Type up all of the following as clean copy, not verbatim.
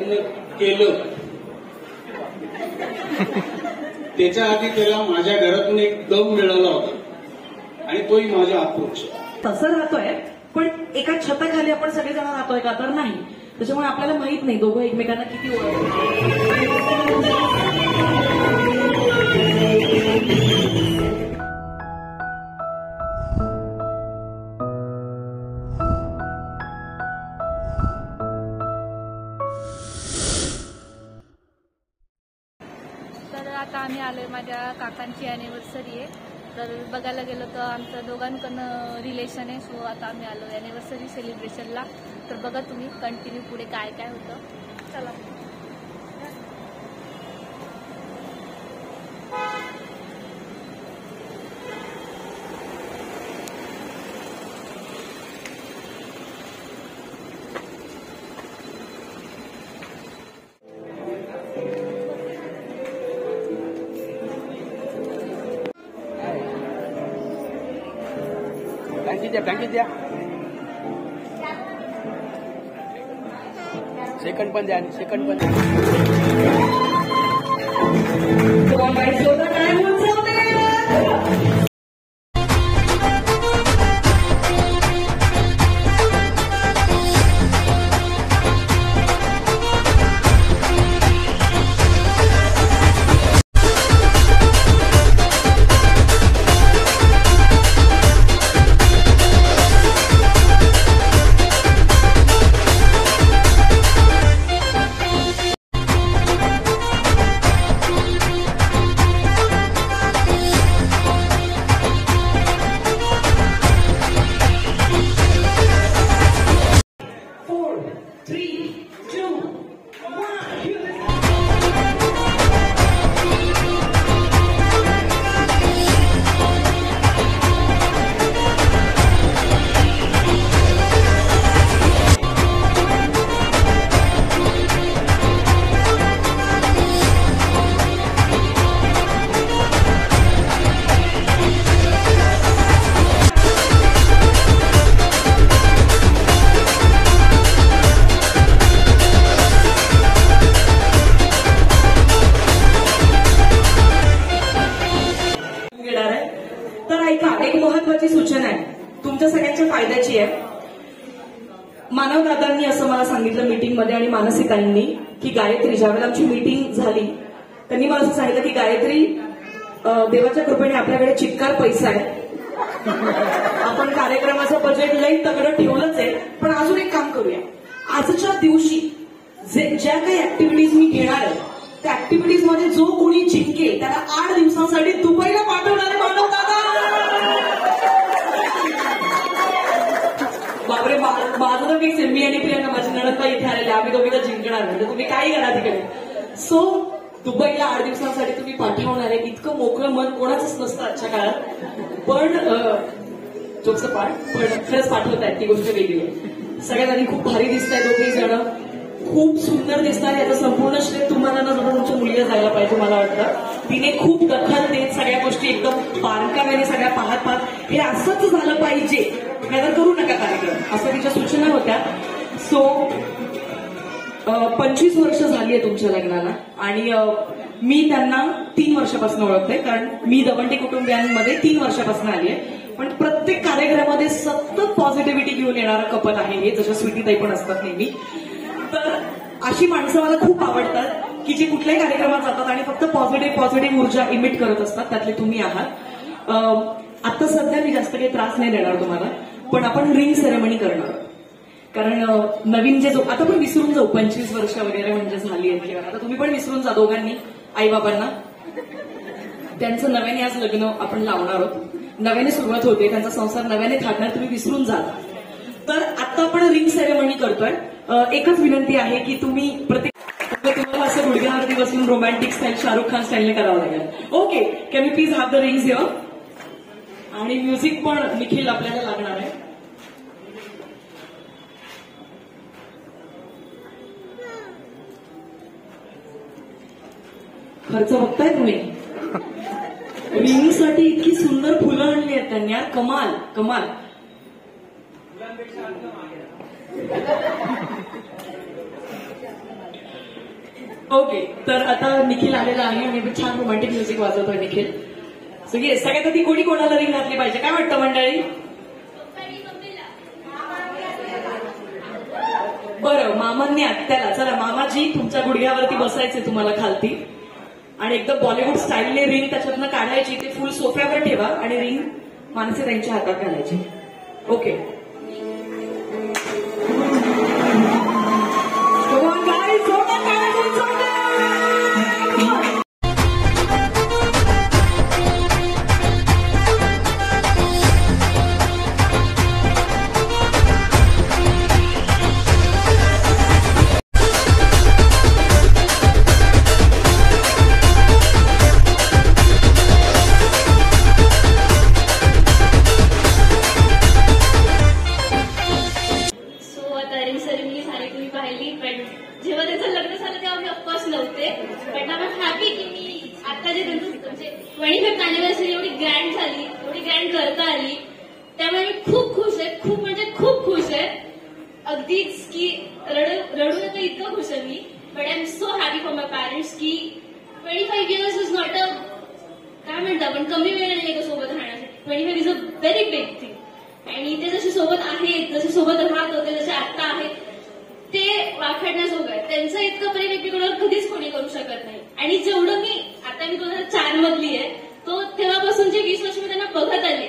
लग्न केलं त्याच्या आधी त्याला माझ्या घरातून एक दम मिळाला होता आणि तोही माझ्या अप्रोच. तसं राहतोय पण एका छताखाली आपण सगळेजण राहतोय का तर नाही. त्याच्यामुळे आपल्याला माहित नाही दोघं एकमेकांना किती तर आता आम्ही आलोय, माझ्या काकांची अॅनिव्हर्सरी आहे. तर बघायला गेलो तर आमचं दोघांकडनं रिलेशन आहे. सो आता आम्ही आलो अॅनिव्हर्सरी सेलिब्रेशनला. तर बघा तुम्ही कंटिन्यू पुढे काय काय होतं. चला. बँकेत द्या सेकंड पण द्या आणि सेकंड पण एक महत्वाची सूचना आहे तुमच्या सगळ्यांच्या फायद्याची आहे. मानव दादांनी असं मला सांगितलं मीटिंगमध्ये आणि मानसिकांनी की गायत्री ज्यावेळेला आमची मीटिंग झाली त्यांनी मला असं सांगितलं की गायत्री देवाच्या कृपेने आपल्याकडे चिक्कार पैसा आहे. आपण कार्यक्रमाचं बजेट लई तगडं ठेवलंच आहे पण अजून एक काम करूया. आजच्या दिवशी ज्या काही ऍक्टिव्हिटीज मी घेणार आहे त्या ऍक्टिव्हिटीज मध्ये जो कोणी जिंकेल त्याला 8 दिवसांसाठी दुबईला पाठवणार आहे मानव दादा. बापरे माझं तर फिक्स आहे. मी आणि प्रियांका माझी नणंदबाई इथे आलेले आम्ही दोघी तर जिंकणार म्हणजे तुम्ही काही करा तिकडे. सो दुबईला 8 दिवसांसाठी तुम्ही पाठवणार आहे. इतकं मोकळं मन कोणाचंच नसतं आजच्या काळात पण जोकचं पाठ पण खरंच पाठवतायत ती गोष्ट वेगळी आहे. सगळ्यात आधी खूप भारी दिसत आहे दोघे जण खूप सुंदर दिसतात. याचं संपूर्ण श्रेय तुम्हाला ना तुमच्या मुलीला जायला पाहिजे. मला वाटतं तिने खूप दखल देत सगळ्या गोष्टी एकदम बारकाव्याने सगळ्या पाहत हे असंच झालं पाहिजे नाहीतर करू नका कार्यक्रम असं तिच्या सूचना होत्या. सो 25 वर्ष झाली आहे तुमच्या लग्नाला आणि मी त्यांना 3 वर्षापासून ओळखते कारण मी दवंडी कुटुंबियांमध्ये 3 वर्षापासून आली आहे. पण प्रत्येक कार्यक्रमामध्ये सतत पॉझिटिव्हिटी घेऊन येणारा कपल आहे हे जसं स्वीटीताई पण असतात नेहमी. तर अशी माणसं मला खूप आवडतात की जे कुठल्याही कार्यक्रमात जातात आणि फक्त पॉझिटिव्ह ऊर्जा इमिट करत असतात. त्यातले तुम्ही आहात. आता सध्या मी जास्त काही त्रास नाही देणार तुम्हाला पण आपण रिंग सेरेमनी करणार कारण नवीन जे आता पण विसरून जाऊ 25 वर्ष वगैरे म्हणजे झाली आहे किंवा आता तुम्ही पण विसरून जा दोघांनी आई बाबांना. त्यांचं नव्याने आज लग्न आपण लावणार आहोत. नव्याने सुरुवात होते त्यांचा संसार नव्याने थाटणार तुम्ही विसरून जा. तर आता आपण रिंग सेरेमनी करतोय. एकच विनंती आहे की तुम्ही तुम्हाला असं गुडघ्यावरती बसून रोमॅन्टिक स्टाईल शाहरुख खान स्टाईलने करावं लागेल. Okay can you please have the rings here. आणि म्युझिक पण निखिल आपल्याला लागणार आहे. खर्च बघताय तुम्ही. रिंगसाठी इतकी सुंदर फुलं आणली आहेत त्यांनी. कमाल कमाल. ओके, तर आता निखिल आलेला आहे आणि छान रोमॅन्टिक म्युझिक वाजवतोय निखिल. सो येस, सगळ्यात आधी कोणी कोणाला रिंग घातली पाहिजे काय वाटतं मंडळी? बरं, मामांनी आत्याला. चला मामाजी, तुमच्या गुडघ्यावरती बसायचे तुम्हाला खालती आणि एकदम बॉलिवूड स्टाईलने रिंग त्याच्यातनं काढायची. ते फुल सोफ्यावर ठेवा आणि रिंग मानसी त्यांच्या हातात घालायची. ओके, Come on, guys, जोरदार टाळ्या, जोरदार. सेरेमनी झाली तुम्ही पाहिली, पण जेव्हा त्याचं लग्न झालं तेव्हा मी ऑफकोर्स नव्हते. बट आय एम हॅपी की मी आता जे त्यांचं म्हणजे 25th अॅनिव्हर्सरी एवढी ग्रँड झाली, एवढी ग्रँड करता आली, त्यामुळे मी खूप खुश आहे. खूप म्हणजे खूप खुश आहे. अगदीच की रडू नका इतकं खुश आहे मी. But I am so happy for my parents की 25 years इज नॉट अ काय म्हणतो आपण कमी वेळ नाही का सोबत राहण्यासाठी. 25 is a very big thing. आणि ते जसे सोबत आहेत, जसे सोबत राहत होते, जसे आत्ता आहेत, ते वाखाणण्याजोगं आहे. त्यांचं इतकं प्रेम एकमेकांवर कधीच कोणी करू शकत नाही. आणि जेवढं मी आता मी 2004 मधली आहे, तो तेव्हापासून जे 20 वर्ष मी त्यांना बघत आले,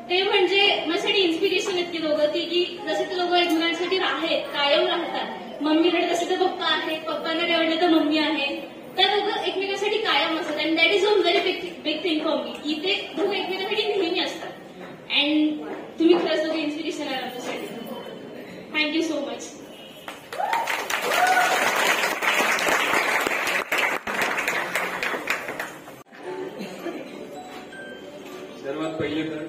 ते म्हणजे माझ्यासाठी इन्स्पिरेशन आहेत की दोघं ती की जसे ते दोघं एकमेकांसाठी आहेत, कायम राहतात. मम्मीकडे जसे ते पप्पा आहेत, पप्पांना काय वाटलं तर मम्मी आहे, त्या दोघं एकमेकांसाठी कायम असतात. And that is a very big thing for me की ते दोघं एकमेकांसाठी नेहमी असतात. अँड तुम्ही खरंच दोघं इन्स्पिरेशन आहे आमच्यासाठी. Thank you so much. सर्वात पहिले तर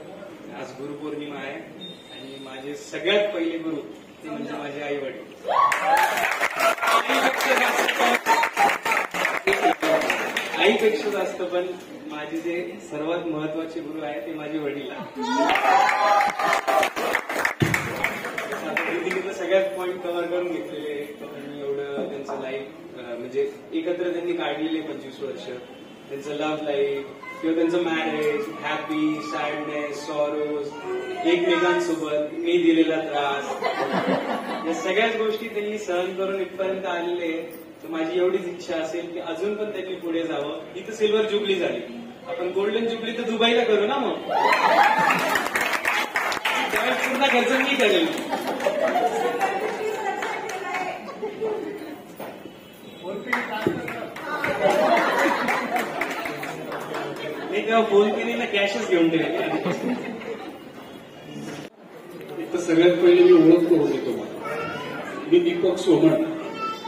आज गुरुपौर्णिमा आहे आणि माझे सगळ्यात पहिले गुरु ते म्हणजे माझे आई वडील. आईपेक्षा जास्त पण माझे जे सर्वात महत्वाचे गुरु आहे ते माझे वडील आहे. सगळ्यात पॉईंट कव्हर करून घेतलेले. त्यांनी एवढं त्यांचं लाईफ म्हणजे एकत्र त्यांनी काढलेले 25 वर्ष. त्यांचं लव्ह लाईफ किंवा त्यांचं मॅरेज, हॅपी, सॅडनेस, सॉरोज, एकमेकांसोबत मी दिलेला त्रास, या सगळ्याच गोष्टी त्यांनी सहन करून इथपर्यंत आलेले. तर माझी एवढीच इच्छा असेल की अजून पण त्यांनी पुढे जावं. ही तर सिल्वर जुबली झाली, आपण गोल्डन जुबली तर दुबईला करू ना. मग त्यावेळेस पूर्ण खर्च मी करेल. नाही तेव्हा फोन पे ना कॅशच घेऊन दिले. तर सगळ्यात पहिले मी ओळख करून देतो मला. मी दीपक सोमण,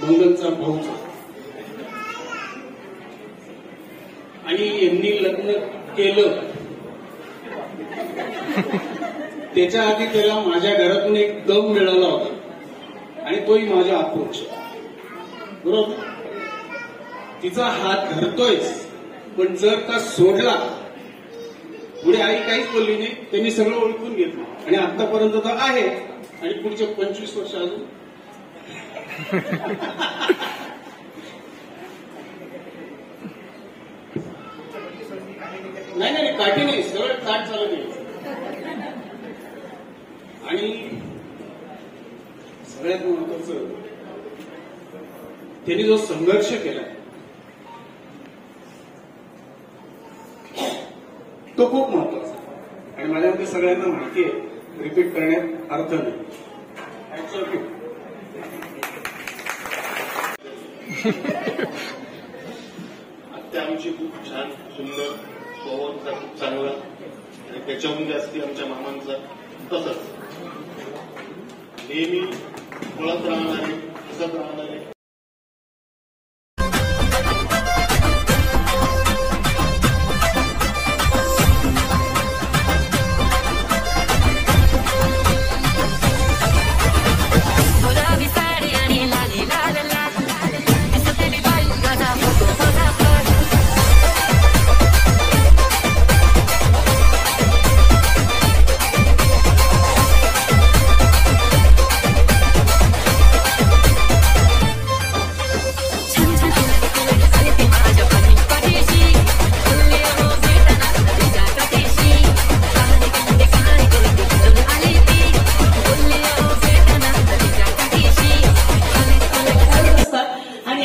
मंगलचा भाऊचा. आणि यांनी लग्न केलं त्याच्या आधी त्याला माझ्या घरातून एक दम मिळाला होता आणि तोही माझ्या अप्रोच. बरोबर, तिचा हात धरतोयच, पण जर का सोडला, पुढे आई काहीच बोलली नाही. त्यांनी सगळं ओळखून घेतलं आणि आतापर्यंत तर आहे आणि पुढचे 25 वर्ष अजून. नाही काठी नाही, सरळ ताट चालत नाही. आणि सगळ्यात महत्वाचं, त्यांनी जो संघर्ष केला तो खूप महत्वाचा आणि माझ्या मते सगळ्यांना माहिती आहे, रिपीट करण्यात अर्थ नाही. आत्या आमची खूप छान, सुंदर, पवनचा खूप चांगला आणि त्याच्याहून जास्ती आमच्या मामांचा तसंच नेहमी पळत राहणारे, हसत राहणारे.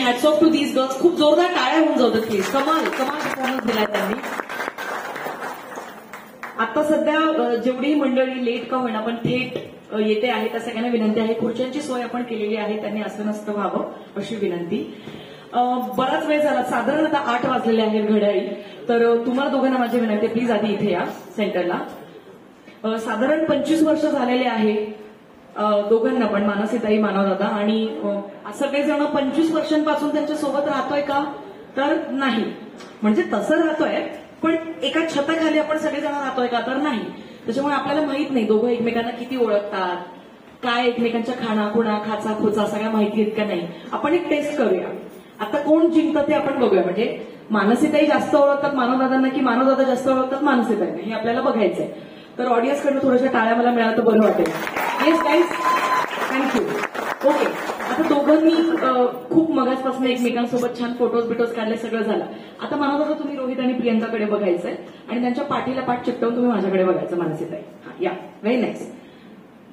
Hats off to these girls. खूप जोरदार टाळ्या होऊन जाऊ प्लीज. कमाल परफॉर्मन्स दिलाय त्यांनी. आता सध्या जेवढी मंडळी लेट का होईना पण थेट येते आहे त्या सगळ्यांना विनंती आहे, खुर्च्यांची सोय आपण केलेली आहे, त्यांनी असं नसतं व्हावं अशी विनंती. बराच वेळ झाला, साधारण आता 8 वाजलेले आहेत घड्याळी. तर तुम्हाला दोघांना माझी विनंती, प्लीज आधी इथे या सेंटरला. साधारण 25 वर्ष झालेले आहे दोघांना पण, मानसीताई, मानवदादा. आणि सगळेजण 25 वर्षांपासून त्यांच्या सोबत राहतोय का, तर नाही. म्हणजे तसं राहतोय पण एका छताखाली आपण सगळेजण राहतोय का, तर नाही. त्याच्यामुळे आपल्याला माहित नाही दोघं एकमेकांना किती ओळखतात, काय एकमेकांच्या खाणाखुणा, खाचा खोचा सगळ्या माहिती आहेत का नाही. आपण एक टेस्ट करूया. आता कोण जिंकतं ते आपण बघूया. म्हणजे मानसीताई जास्त ओळखतात मानवदादांना की मानवदादा जास्त ओळखतात मानसीताईंना, हे आपल्याला बघायचंय. तर ऑडियन्सकडनं थोड्याशा टाळ्या मला मिळालं तर बरं वाटेल. Yes guys, thank you. ओके, आता दोघांनी खूप मगाचपासून एकमेकांसोबत छान फोटोज बिटोज काढले, सगळं झालं. आता मानवदादा तुम्ही रोहित आणि प्रियंकाकडे बघायचंय आणि त्यांच्या पाठीला पाठ चिकटवून तुम्ही माझ्याकडे बघायचं. मानसीताई, या, व्हेरी नाईस.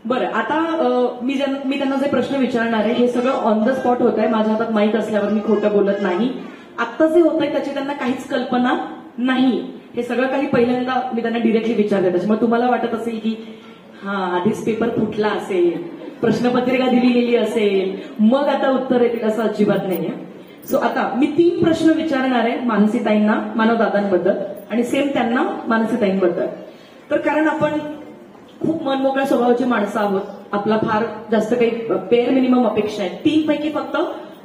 बरं, आता मी त्यांना जे प्रश्न विचारणार आहे हे सगळं ऑन द स्पॉट होत आहे. माझ्या हातात माईक असल्यावर मी खोटं बोलत नाही. आत्ता जे होत आहे त्याची त्यांना काहीच कल्पना नाही. हे सगळं काही पहिल्यांदा मी त्यांना डिरेक्टली विचारते. त्याच्यामुळे तुम्हाला वाटत असेल की आधीच पेपर फुटला असेल, प्रश्नपत्रिका दिली गेली असेल, मग आता उत्तर येतील, असं अजिबात नाहीये. सो आता मी 3 प्रश्न विचारणार आहे मानसीताईंना मानवदादांबद्दल आणि सेम त्यांना मानसीताईंबद्दल. तर कारण आपण खूप मनमोकळ्या स्वभावाची माणसं आहोत, आपला फार जास्त काही पेअर मिनिमम अपेक्षा आहे. 3 पैकी फक्त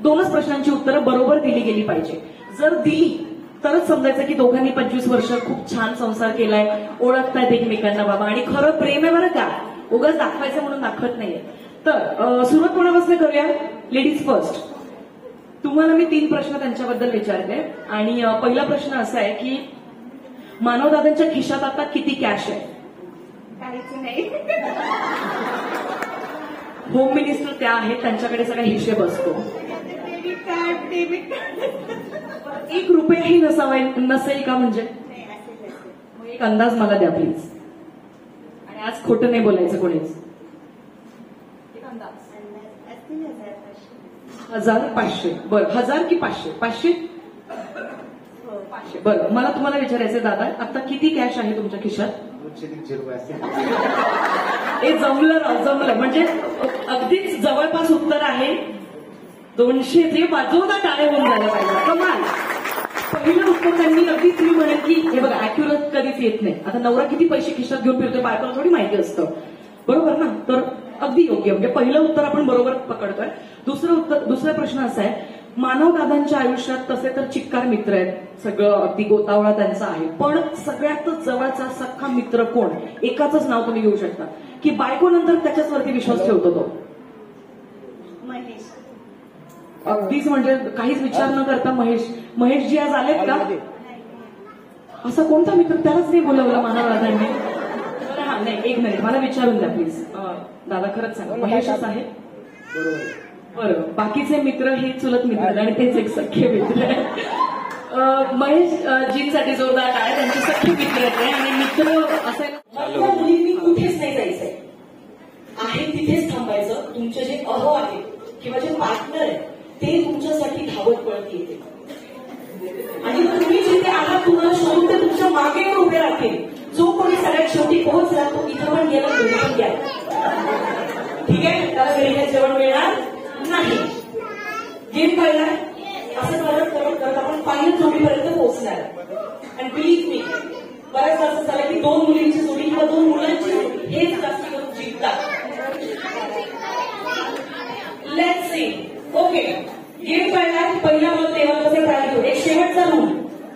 2च प्रश्नांची उत्तरं बरोबर दिली गेली पाहिजे. जर दिली तरच समजायचं की दोघांनी 25 वर्ष खूप छान संसार केलाय, ओळखतायत एकमेकांना बाबा, आणि खरं प्रेम आहे बरं का, उगाच दाखवायचं म्हणून दाखवत नाहीये. तर सुरुवात कोणापासून करूया? Ladies first. तुम्हाला मी 3 प्रश्न त्यांच्याबद्दल विचारते आणि पहिला प्रश्न असा आहे की मानवदादांच्या खिशात आता किती कॅश आहे? काहीच नाही. होम मिनिस्टर त्या आहेत, त्यांच्याकडे सगळा हिशेब असतो. डेबिट कार्ड 1 रुपयाही नसेल का? म्हणजे मग एक अंदाज मला द्या प्लीज. आणि आज खोटं नाही बोलायचं कोणीच. एक अंदाज. 1500. बरं, 1000 की 500? 500. बरं, मला तुम्हाला विचारायचं दादा, आता किती कॅश आहे तुमच्या खिशात? 200-300 रुपये असतील. हे जमलं. म्हणजे अगदीच जवळपास उत्तर आहे 200. ते बाजूला टाळे होऊन झालं पाहिजे. कमाल. पहिलं उत्तर त्यांनी अगदीच मी म्हणेन की हे बघा, अॅक्युरेट कधीच येत नाही. आता नवरा किती पैसे खिशात घेऊन फिरतोय बायकोला थोडी माहिती असतं, बरोबर ना? तर अगदी योग्य. म्हणजे पहिलं उत्तर आपण बरोबर पकडतोय. दुसरा प्रश्न असा आहे, मानवदादांच्या आयुष्यात तसे तर चिक्कार मित्र आहेत, सगळं अगदी गोतावळा त्यांचा आहे, पण सगळ्यात जवळचा सख्खा मित्र कोण? एकाच नाव तुम्ही घेऊ शकता की बायको नंतर त्याच्यावरती विश्वास ठेवतो तो. महेश. अगदीच म्हणजे काहीच विचार न करता महेशजी आज आलेत का? असा कोणता मित्र? त्यालाच नाही बोलवलं मानवदादांनी. हा नाही, 1 मिनिट मला विचारून द्या प्लीज. दादा खरंच सांगा, महेशच आहे? बरं, बाकीचे मित्र हे चुलत मित्र आणि तेच एक सख्खे मित्र आहे. महेश जींसाठी जोरदार आहे, त्यांचे सख्खे मित्र आहेत आणि मित्र असायला मुलींनी कुठेच नाही जायचंय, आहे तिथेच थांबायचं. तुमचे जे अहो आहे किंवा जे पार्टनर आहे ते तुमच्यासाठी धावत पळत येते आणि तुम्ही जिथे आहात तुम्हाला शोधून ते तुमच्या मागे उभे राहतील. जो कोणी सगळ्यात शेवटी पोहोचला तो इथं पण गेला, घरी पण घ्या, ठीक आहे? त्याला घरी काय जेवण मिळणार नाही. गेम कळणार? असं करत आपण फायनल जोडीपर्यंत पोहोचणार. आणि बिलीव्ह मी, बऱ्याच असं झालं की 2 मुलींची जोडी किंवा 2 मुलांची जोडी हेच जास्त करून जिंकतात. Let's see. ओके, गेम कळणार? पहिला मग तेव्हा कसे ट्राय घेऊ. एक शेवटचा रूल,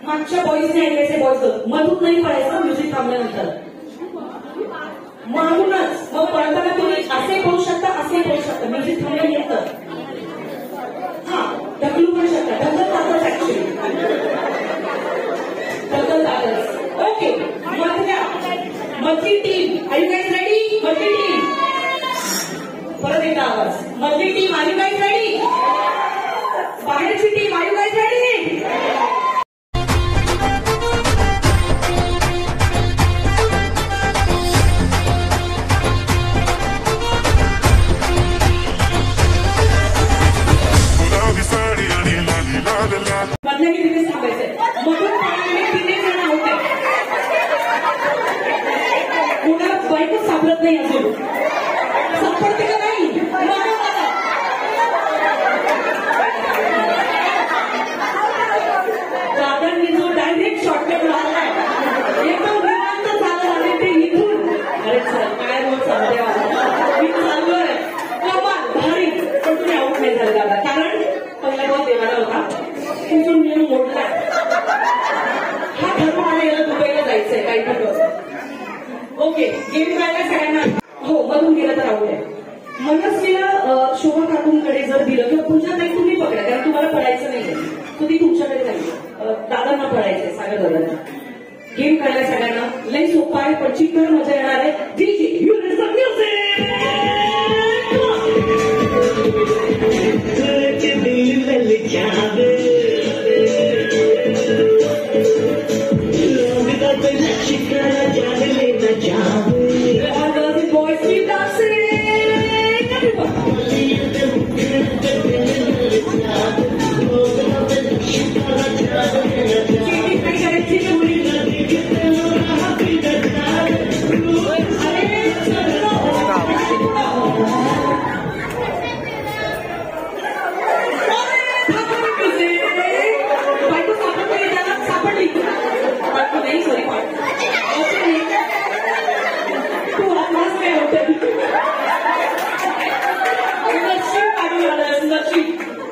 मागच्या बॉईजने ऐकायचे बॉईज मधून नाही पडायचं म्युझिक थांबल्यानंतर, मागूनच. मग पळताना तुम्ही असे पळू शकता, असे पळू शकता, म्युझिक थांबलं येतं. हा, ढकलू पण शकता, ढकलतातच ऍक्च्युली, ढकलतातच. ओके, मधली team, are you guys ready? मधली टीम, परत एकदा आवाज. मधली team, are you guys ready? बाहेरची team, are you guys ready? गुलाबी साडी आणि होता तुझून नियम मोडला हा धर्म मला याला दुबईला जायचंय काही पण ओके गेम खेळायला सगळ्यांना हो मधून गेलं तर राहू द्या मनस्वीला शोभा काकूंकडे जर दिलं किंवा पूजा नाही तुम्ही पकडा कारण तुम्हाला पडायचं नाहीये तो ती तुमच्याकडे नाही दादांना पडायचंय सागर दादांना गेम खेळायला सगळ्यांना लई सोपा आहे पण चिकन मजा येणार आहे डीजे boys keep dancing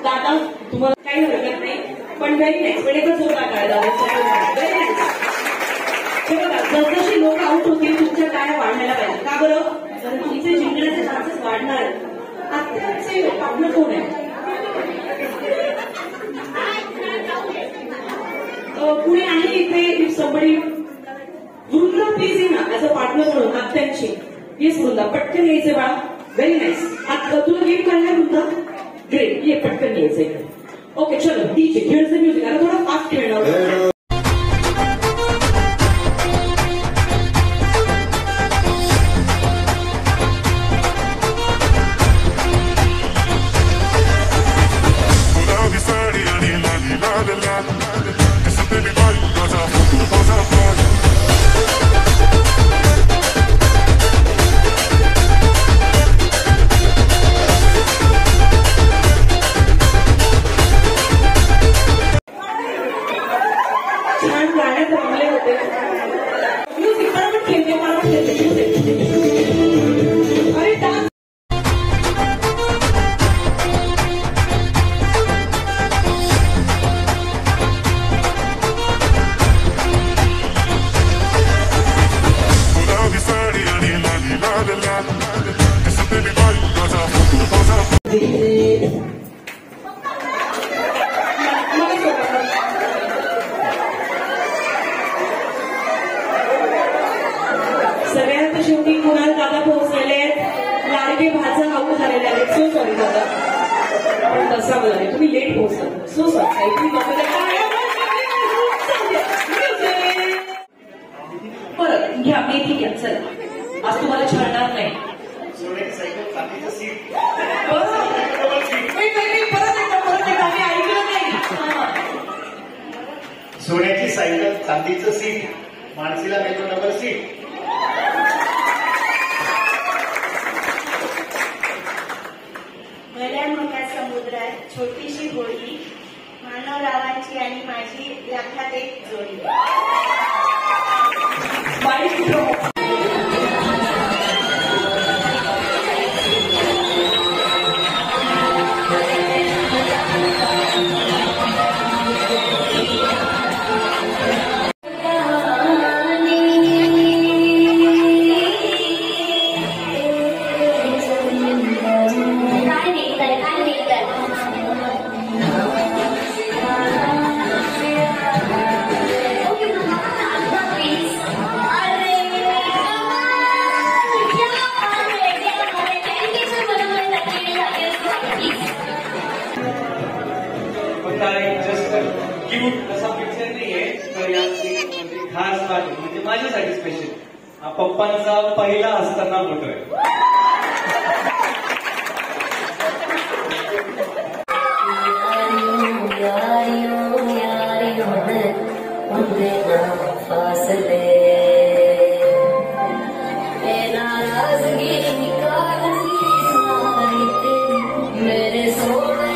दादा तुम्हाला काही हरकत नाही पण व्हेरी नाईस पण एकच होता काय दादा व्हेरी नाईस हे बघा जसजशी लोक आउट होतील तुमच्या काय वाढायला पाहिजे का बरं कारण तुमचे जिंकण्याचे चान्सेस वाढणार आहेत आत्ताचे पार्टनर कोण आहे पुणे आहे इथे इफ समबडी वृंदा प्लीज ना ऍज अ पार्टनर म्हणून आत्यांची येस वृंदा पटकन यायचे बाळा व्हेरी नाईस तुला गेम करणार वृंदा ग्रेट ये पटकन यायचंय ओके चलो डीजे हिअर्स द म्युझिक आता थोडा फास्ट खेळणार छान गाण्यात रमले होते म्युझिक बरोबर खेळते मला खेळते म्युझिक अरे डान्स सगळ्यात शेवटी कुणाल दादा पोहोचलेले आहेत लाडके भाजा आऊट झालेले आहेत सो सॉरी दादा पण तसा बोला तुम्ही लेट पोहोचला सो सॉरी परत घ्या मी ठीक आहे चल आज तुम्हाला छळणार नाही परत एकदा मी ऐकलं नाही सोन्याची सायकल चांदीचं सीट माणसीला नाही तो डबल सीट भल्या मोठ्या समुद्रात छोटीशी होडी मानवरावांची आणि माझी लाखात एक जोडी क्यूट असा पिक्चर नाहीये तर यात म्हणजे खास बात म्हणजे माझ्यासाठी स्पेशल हा पप्पांचा पहिला असताना फोटो आहे मेरे सोने